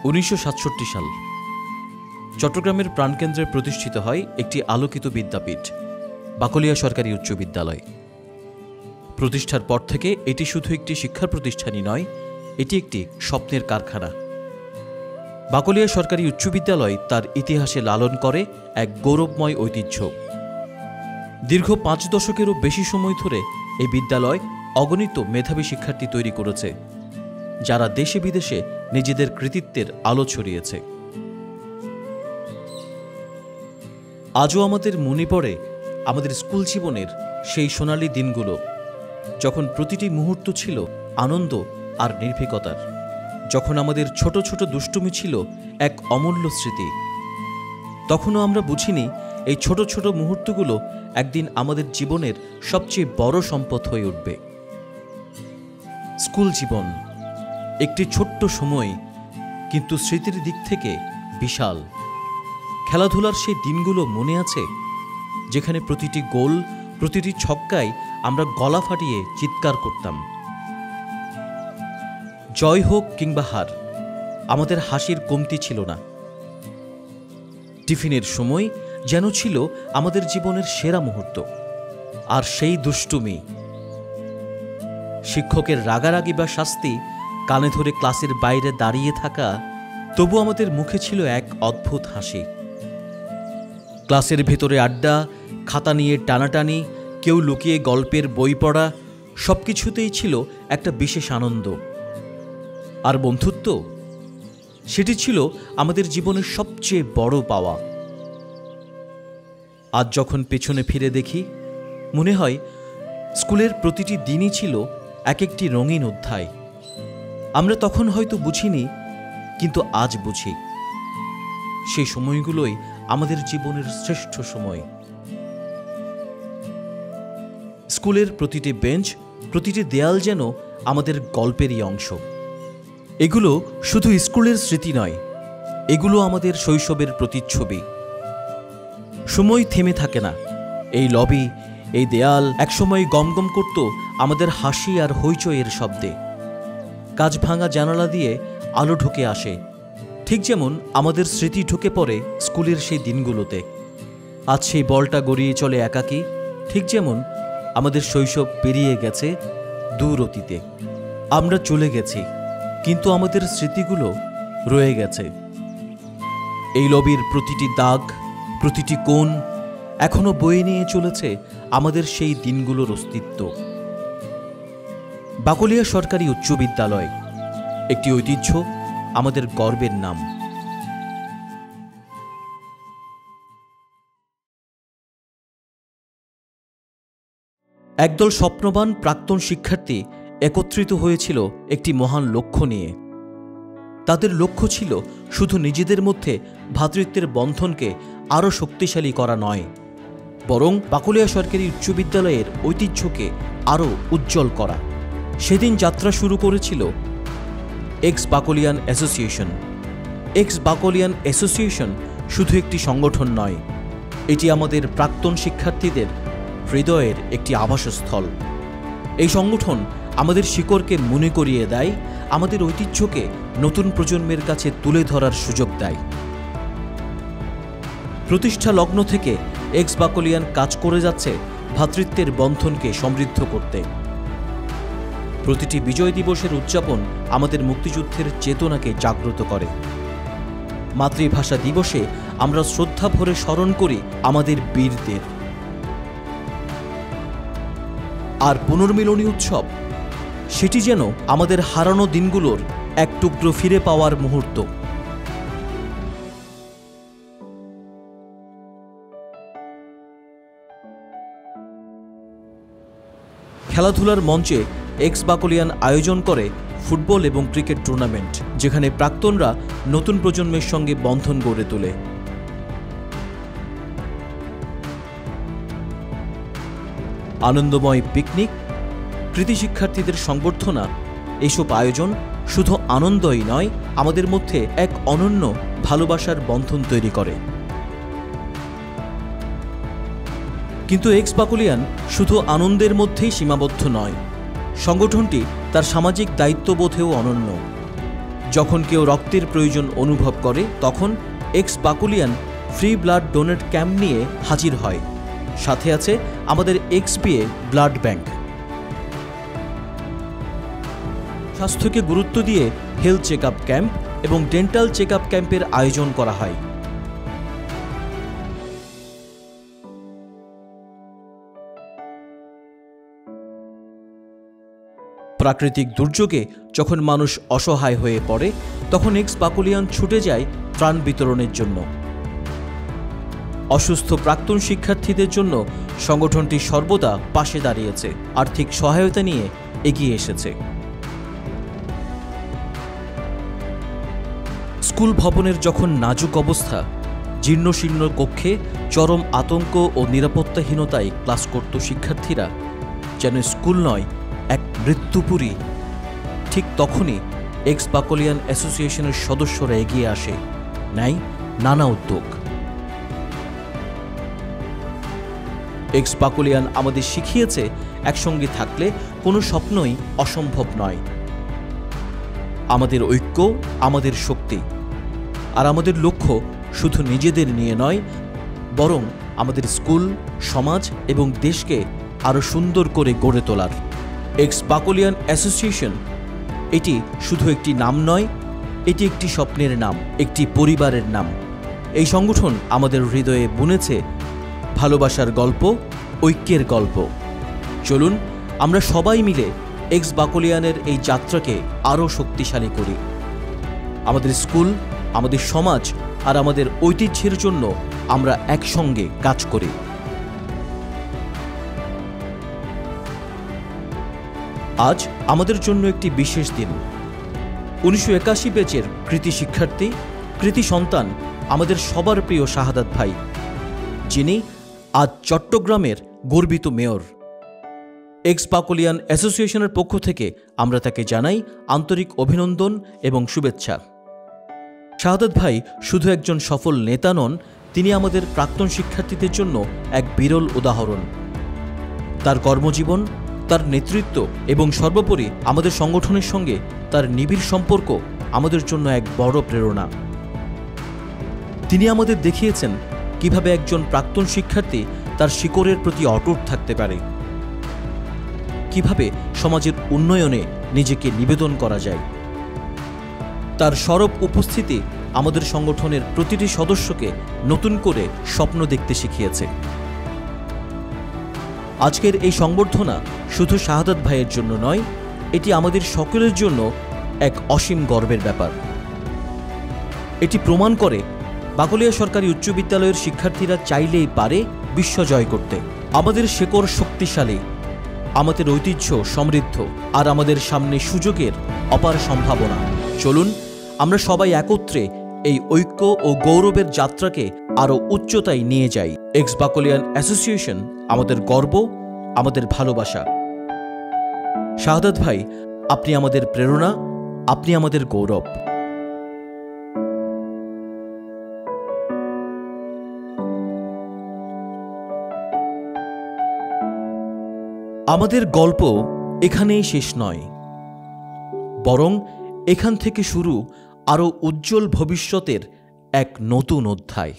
1967 সাল চট্টগ্রামের প্রাণকেন্দ্রে প্রতিষ্ঠিত হয় একটি আলোকিত বিদ্যাপীঠ, বাকলিয়া সরকারি উচ্চ বিদ্যালয়। প্রতিষ্ঠার পর থেকে এটি শুধু একটি শিক্ষা প্রতিষ্ঠানই নয়, এটি একটি স্বপ্নের কারখানা। বাকলিয়া সরকারি উচ্চ বিদ্যালয় তার ইতিহাসে লালন করে এক গৌরবময় ঐতিহ্য। দীর্ঘ 5 দশকেরও বেশি সময় ধরে এই বিদ্যালয় অগণিত মেধাবী শিক্ষার্থী তৈরি করেছে, যারা দেশে বিদেশে নিজেদের কৃতিত্বের আলো ছড়িয়েছে। আজও আমাদের মনে পড়ে আমাদের স্কুল জীবনের সেই সোনালী দিনগুলো, যখন প্রতিটি মুহূর্ত ছিল আনন্দ আর নির্ভীকতার, যখন আমাদের ছোট ছোট দুষ্টুমি ছিল এক অমূল্য স্মৃতি। তখনও আমরা বুঝিনি এই ছোট ছোট মুহূর্তগুলো একদিন আমাদের জীবনের সবচেয়ে বড় সম্পদ হয়ে উঠবে। স্কুল জীবন একটি ছোট্ট সময়, কিন্তু স্মৃতির দিক থেকে বিশাল। খেলাধুলার সেই দিনগুলো মনে আছে, যেখানে প্রতিটি গোল, প্রতিটি ছক্কায় আমরা গলা ফাটিয়ে চিৎকার করতাম। জয় হোক কিংবা হার, আমাদের হাসির কমতি ছিল না। টিফিনের সময় যেন ছিল আমাদের জীবনের সেরা মুহূর্ত। আর সেই দুষ্টুমি, শিক্ষকের রাগারাগি বা শাস্তি, কানে ধরে ক্লাসের বাইরে দাঁড়িয়ে থাকা, তবু আমাদের মুখে ছিল এক অদ্ভুত হাসি। ক্লাসের ভেতরে আড্ডা, খাতা নিয়ে টানাটানি, কেউ লুকিয়ে গল্পের বই পড়া, সবকিছুতেই ছিল একটা বিশেষ আনন্দ। আর বন্ধুত্ব, সেটি ছিল আমাদের জীবনের সবচেয়ে বড় পাওয়া। আজ যখন পেছনে ফিরে দেখি, মনে হয় স্কুলের প্রতিটি দিনই ছিল এক একটি রঙিন অধ্যায়। আমরা তখন হয়তো বুঝিনি, কিন্তু আজ বুঝি। সেই সময়গুলোই আমাদের জীবনের শ্রেষ্ঠ সময়। স্কুলের প্রতিটি বেঞ্চ, প্রতিটি দেয়াল যেন আমাদের গল্পেরই অংশ। এগুলো শুধু স্কুলের স্মৃতি নয়, এগুলো আমাদের শৈশবের প্রতিচ্ছবি। সময় থেমে থাকে না। এই লবি, এই দেয়াল একসময় গমগম করত আমাদের হাসি আর হইচইয়ের শব্দে। কাঁচ ভাঙা জানালা দিয়ে আলো ঢুকে আসে, ঠিক যেমন আমাদের স্মৃতি ঢুকে পড়ে স্কুলের সেই দিনগুলোতে। আজ সেই বলটা গড়িয়ে চলে একাকী, ঠিক যেমন আমাদের শৈশব পেরিয়ে গেছে দূর অতীতে। আমরা চলে গেছি, কিন্তু আমাদের স্মৃতিগুলো রয়ে গেছে। এই লবির প্রতিটি দাগ, প্রতিটি কোণ এখনো বয়ে নিয়ে চলেছে আমাদের সেই দিনগুলোর অস্তিত্ব। বাকলিয়া সরকারি উচ্চ বিদ্যালয় একটি ঐতিহ্য, আমাদের গর্বের নাম। একদল স্বপ্নবান প্রাক্তন শিক্ষার্থী একত্রিত হয়েছিল একটি মহান লক্ষ্য নিয়ে। তাদের লক্ষ্য ছিল শুধু নিজেদের মধ্যে ভ্রাতৃত্বের বন্ধনকে আরও শক্তিশালী করা নয়, বরং বাকলিয়া সরকারি উচ্চ বিদ্যালয়ের ঐতিহ্যকে আরও উজ্জ্বল করা। সেদিন যাত্রা শুরু করেছিল এক্স বাকলিয়ান অ্যাসোসিয়েশন। এক্স বাকলিয়ান অ্যাসোসিয়েশন শুধু একটি সংগঠন নয়, এটি আমাদের প্রাক্তন শিক্ষার্থীদের হৃদয়ের একটি আবাসস্থল। এই সংগঠন আমাদের শিকড়কে মনে করিয়ে দেয়, আমাদের ঐতিহ্যকে নতুন প্রজন্মের কাছে তুলে ধরার সুযোগ দেয়। প্রতিষ্ঠা লগ্ন থেকে এক্স বাকলিয়ান কাজ করে যাচ্ছে ভ্রাতৃত্বের বন্ধনকে সমৃদ্ধ করতে। প্রতিটি বিজয় দিবসের উদযাপন আমাদের মুক্তিযুদ্ধের চেতনাকে জাগ্রত করে। মাতৃভাষা দিবসে আমরা শ্রদ্ধা ভরে স্মরণ করি আমাদের বীরদের। আর পুনর্মিলনী উৎসব, সেটি যেন আমাদের হারানো দিনগুলোর এক টুকরো ফিরে পাওয়ার মুহূর্ত। খেলাধুলার মঞ্চে এক্স বাকলিয়ান আয়োজন করে ফুটবল এবং ক্রিকেট টুর্নামেন্ট, যেখানে প্রাক্তনরা নতুন প্রজন্মের সঙ্গে বন্ধন গড়ে তোলে। আনন্দময় পিকনিক, কৃতি শিক্ষার্থীদের সংবর্ধনা, এইসব আয়োজন শুধু আনন্দই নয়, আমাদের মধ্যে এক অনন্য ভালোবাসার বন্ধন তৈরি করে। কিন্তু এক্স বাকলিয়ান শুধু আনন্দের মধ্যেই সীমাবদ্ধ নয়, সংগঠনটি তার সামাজিক দায়িত্ববোধেও অনন্য। যখন কেউ রক্তের প্রয়োজন অনুভব করে তখন এক্স বাকুলিয়ান ফ্রি ব্লাড ডোনেট ক্যাম্প নিয়ে হাজির হয়। সাথে আছে আমাদের XBA ব্লাড ব্যাংক। স্বাস্থ্যকে গুরুত্ব দিয়ে হেলথ চেক আপ ক্যাম্প এবং ডেন্টাল চেক আপ ক্যাম্পের আয়োজন করা হয়। প্রাকৃতিক দুর্যোগে যখন মানুষ অসহায় হয়ে পড়ে তখন এক্স বাকুলিয়ান ছুটে যায় ত্রাণ বিতরণের জন্য। অসুস্থ প্রাক্তন শিক্ষার্থীদের জন্য সংগঠনটি সর্বদা পাশে দাঁড়িয়েছে, আর্থিক সহায়তা নিয়ে এগিয়ে এসেছে। স্কুল ভবনের যখন নাজুক অবস্থা, জীর্ণশীর্ণ কক্ষে চরম আতঙ্ক ও নিরাপত্তাহীনতায় ক্লাস করত শিক্ষার্থীরা, যেন স্কুল নয় এক মৃত্যুপুরী, ঠিক তখনই এক্স বাকুলিয়ান অ্যাসোসিয়েশনের সদস্যরা এগিয়ে আসে, নেয় নানা উদ্যোগ। এক্স বাকুলিয়ান আমাদের শিখিয়েছে একসঙ্গে থাকলে কোনো স্বপ্নই অসম্ভব নয়। আমাদের ঐক্য আমাদের শক্তি, আর আমাদের লক্ষ্য শুধু নিজেদের নিয়ে নয়, বরং আমাদের স্কুল, সমাজ এবং দেশকে আরও সুন্দর করে গড়ে তোলার। এক্স বাকুলিয়ান অ্যাসোসিয়েশন এটি শুধু একটি নাম নয়, এটি একটি স্বপ্নের নাম, একটি পরিবারের নাম। এই সংগঠন আমাদের হৃদয়ে বুনেছে ভালোবাসার গল্প, ঐক্যের গল্প। চলুন আমরা সবাই মিলে এক্স বাকুলিয়ানের এই যাত্রাকে আরও শক্তিশালী করি। আমাদের স্কুল, আমাদের সমাজ আর আমাদের ঐতিহ্যের জন্য আমরা একসঙ্গে কাজ করি। আজ আমাদের জন্য একটি বিশেষ দিন। 1981 ব্যাচের কৃতি শিক্ষার্থী, কৃতি সন্তান, আমাদের সবার প্রিয় শাহাদাত ভাই, যিনি আজ চট্টগ্রামের গর্বিত মেয়র। এক্স বাকুলিয়ান অ্যাসোসিয়েশনের পক্ষ থেকে আমরা তাকে জানাই আন্তরিক অভিনন্দন এবং শুভেচ্ছা। শাহাদাত ভাই শুধু একজন সফল নেতা নন, তিনি আমাদের প্রাক্তন শিক্ষার্থীদের জন্য এক বিরল উদাহরণ। তার কর্মজীবন, তার নেতৃত্ব এবং সর্বোপরি আমাদের সংগঠনের সঙ্গে তার নিবিড় সম্পর্ক আমাদের জন্য এক বড় প্রেরণা। তিনি আমাদের দেখিয়েছেন কিভাবে একজন প্রাক্তন শিক্ষার্থী তার শিকড়ের প্রতি অটুট থাকতে পারে, কিভাবে সমাজের উন্নয়নে নিজেকে নিবেদন করা যায়। তার সরব উপস্থিতি আমাদের সংগঠনের প্রতিটি সদস্যকে নতুন করে স্বপ্ন দেখতে শিখিয়েছে। আজকের এই সংবর্ধনা শুধু শাহাদাত ভাইয়ের জন্য নয়, এটি আমাদের সকলের জন্য এক অসীম গর্বের ব্যাপার। এটি প্রমাণ করে বাকলিয়া সরকারি উচ্চ বিদ্যালয়ের শিক্ষার্থীরা চাইলেই পারে বিশ্ব জয় করতে। আমাদের শেকড় শক্তিশালী, আমাদের ঐতিহ্য সমৃদ্ধ, আর আমাদের সামনে সুযোগের অপার সম্ভাবনা। চলুন আমরা সবাই একত্রে এই ঐক্য ও গৌরবের যাত্রাকে আরও উচ্চতায় নিয়ে যাই। এক্স বাকুলিয়ান অ্যাসোসিয়েশন আমাদের গর্ব, আমাদের ভালোবাসা। শাহাদাত ভাই, আপনি আমাদের প্রেরণা, আপনি আমাদের গৌরব। আমাদের গল্প এখানেই শেষ নয়, বরং এখান থেকে শুরু আরও উজ্জ্বল ভবিষ্যতের এক নতুন অধ্যায়।